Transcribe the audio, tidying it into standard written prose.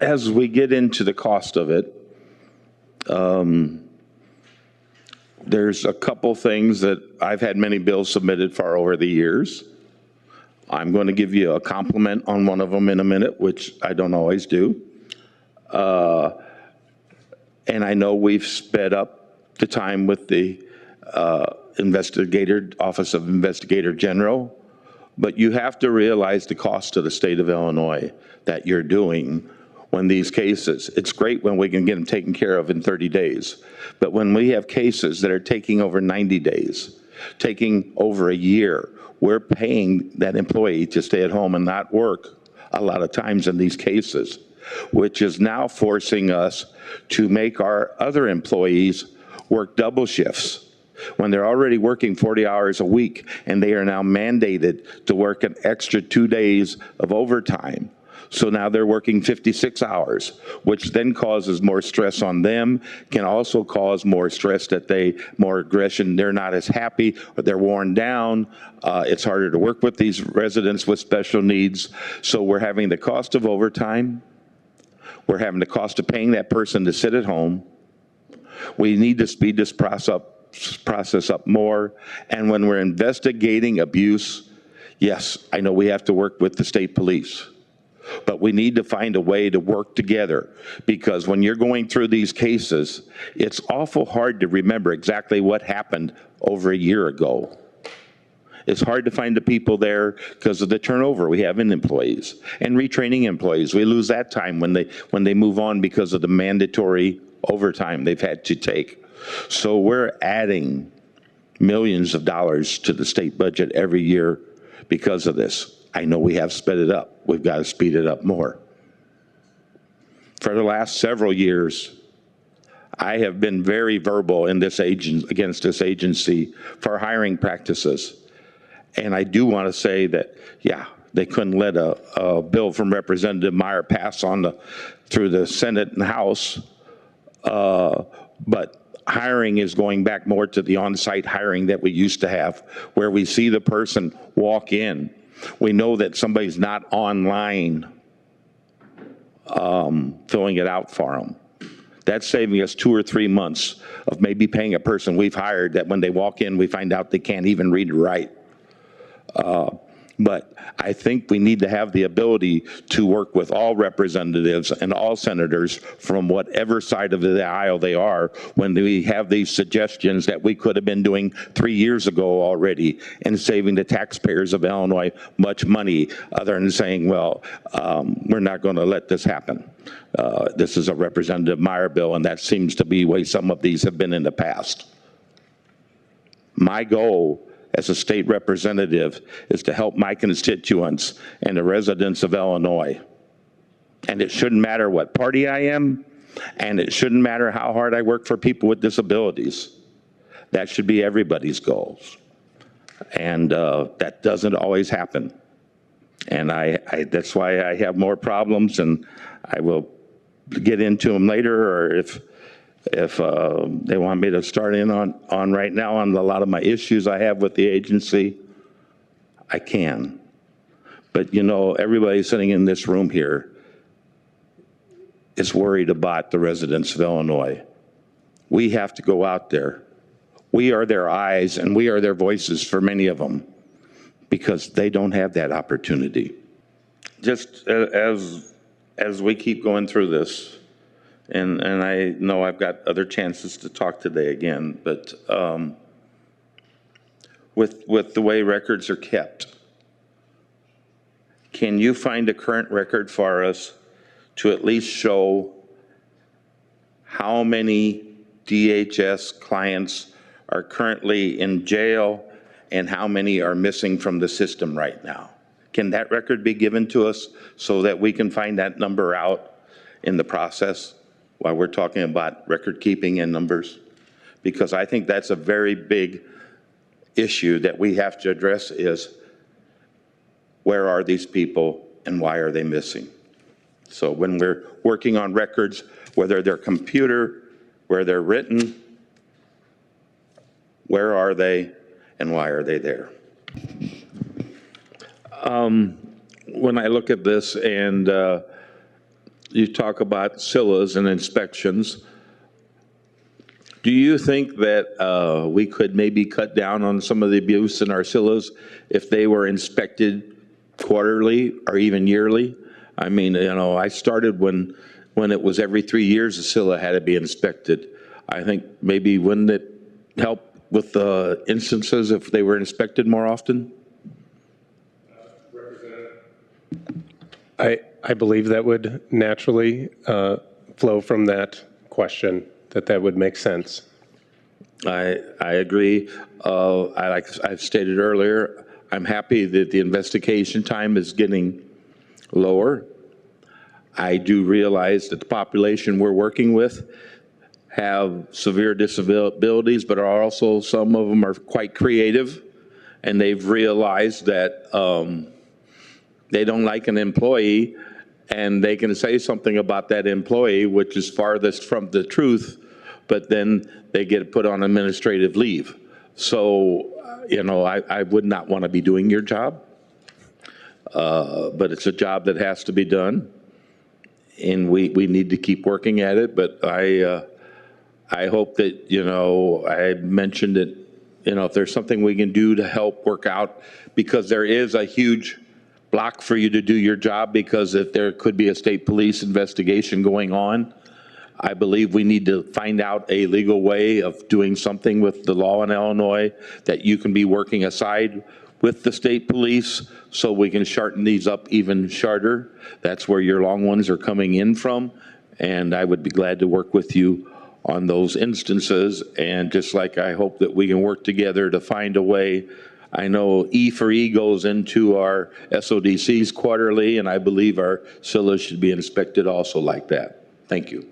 as we get into the cost of it, there's a couple things that I've had many bills submitted for over the years. I'm going to give you a compliment on one of them in a minute, which I don't always do. And I know we've sped up the time with the Office of Investigator General, but you have to realize the cost to the state of Illinois that you're doing when these cases, it's great when we can get them taken care of in 30 days, but when we have cases that are taking over 90 days, taking over a year, we're paying that employee to stay at home and not work a lot of times in these cases, which is now forcing us to make our other employees work double shifts when they're already working 40 hours a week, and they are now mandated to work an extra 2 days of overtime. So now they're working 56 hours, which then causes more stress on them, can also cause more stress more aggression, they're not as happy, or they're worn down. It's harder to work with these residents with special needs. So we're having the cost of overtime. We're having the cost of paying that person to sit at home. We need to speed this process up more. And when we're investigating abuse, yes, I know we have to work with the state police, but we need to find a way to work together, because when you're going through these cases, it's awful hard to remember exactly what happened over a year ago. It's hard to find the people there because of the turnover we have in employees and retraining employees. We lose that time when they move on because of the mandatory overtime they've had to take. So we're adding millions of dollars to the state budget every year because of this. I know we have sped it up. We've got to speed it up more. For the last several years, I have been very verbal in against this agency for hiring practices. And I do want to say that, yeah, they couldn't let a bill from Representative Meier pass through the Senate and House, but hiring is going back more to the on-site hiring that we used to have, where we see the person walk in. We know that somebody's not online filling it out for them. That's saving us 2 or 3 months of maybe paying a person we've hired that when they walk in, we find out they can't even read or write. But I think we need to have the ability to work with all representatives and all senators from whatever side of the aisle they are when we have these suggestions that we could have been doing 3 years ago already and saving the taxpayers of Illinois much money, other than saying, well, we're not going to let this happen. This is a Representative Meier bill, and that seems to be the way some of these have been in the past. My goal as a state representative is to help my constituents and the residents of Illinois. And it shouldn't matter what party I am, and it shouldn't matter how hard I work for people with disabilities. That should be everybody's goals. And that doesn't always happen. And that's why I have more problems, and I will get into them later, or if they want me to start in on right now on a lot of my issues I have with the agency, I can. But you know, everybody sitting in this room here is worried about the residents of Illinois. We have to go out there. We are their eyes and we are their voices for many of them, because they don't have that opportunity. Just as we keep going through this, and I know I've got other chances to talk today again, but with the way records are kept, can you find a current record for us to at least show how many DHS clients are currently in jail and how many are missing from the system right now? Can that record be given to us so that we can find that number out in the process while we're talking about record keeping and numbers? Because I think that's a very big issue that we have to address, is where are these people and why are they missing? So when we're working on records, whether they're computer, where they're written, where are they and why are they there? When I look at this, and you talk about SILAs and inspections. Do you think that we could maybe cut down on some of the abuse in our SILAs if they were inspected quarterly or even yearly? I mean, I started when it was every 3 years a SILA had to be inspected. I think maybe wouldn't it help with the instances if they were inspected more often? I believe that would naturally flow from that question, that would make sense. I agree. Like I've stated earlier, I'm happy that the investigation time is getting lower. I do realize that the population we're working with have severe disabilities, but are also, some of them are quite creative, and they've realized that they don't like an employee, and they can say something about that employee which is farthest from the truth, but then they get put on administrative leave. So, I would not want to be doing your job, but it's a job that has to be done, and we need to keep working at it. But I hope that, I mentioned it, if there's something we can do to help work out, because there is a huge block for you to do your job, because if there could be a state police investigation going on, I believe we need to find out a legal way of doing something with the law in Illinois that you can be working aside with the state police, so we can shorten these up even shorter. That's where your long ones are coming in from, and I would be glad to work with you on those instances. And just like I hope that we can work together to find a way. I know E for E goes into our SODCs quarterly, and I believe our SILAs should be inspected also like that. Thank you.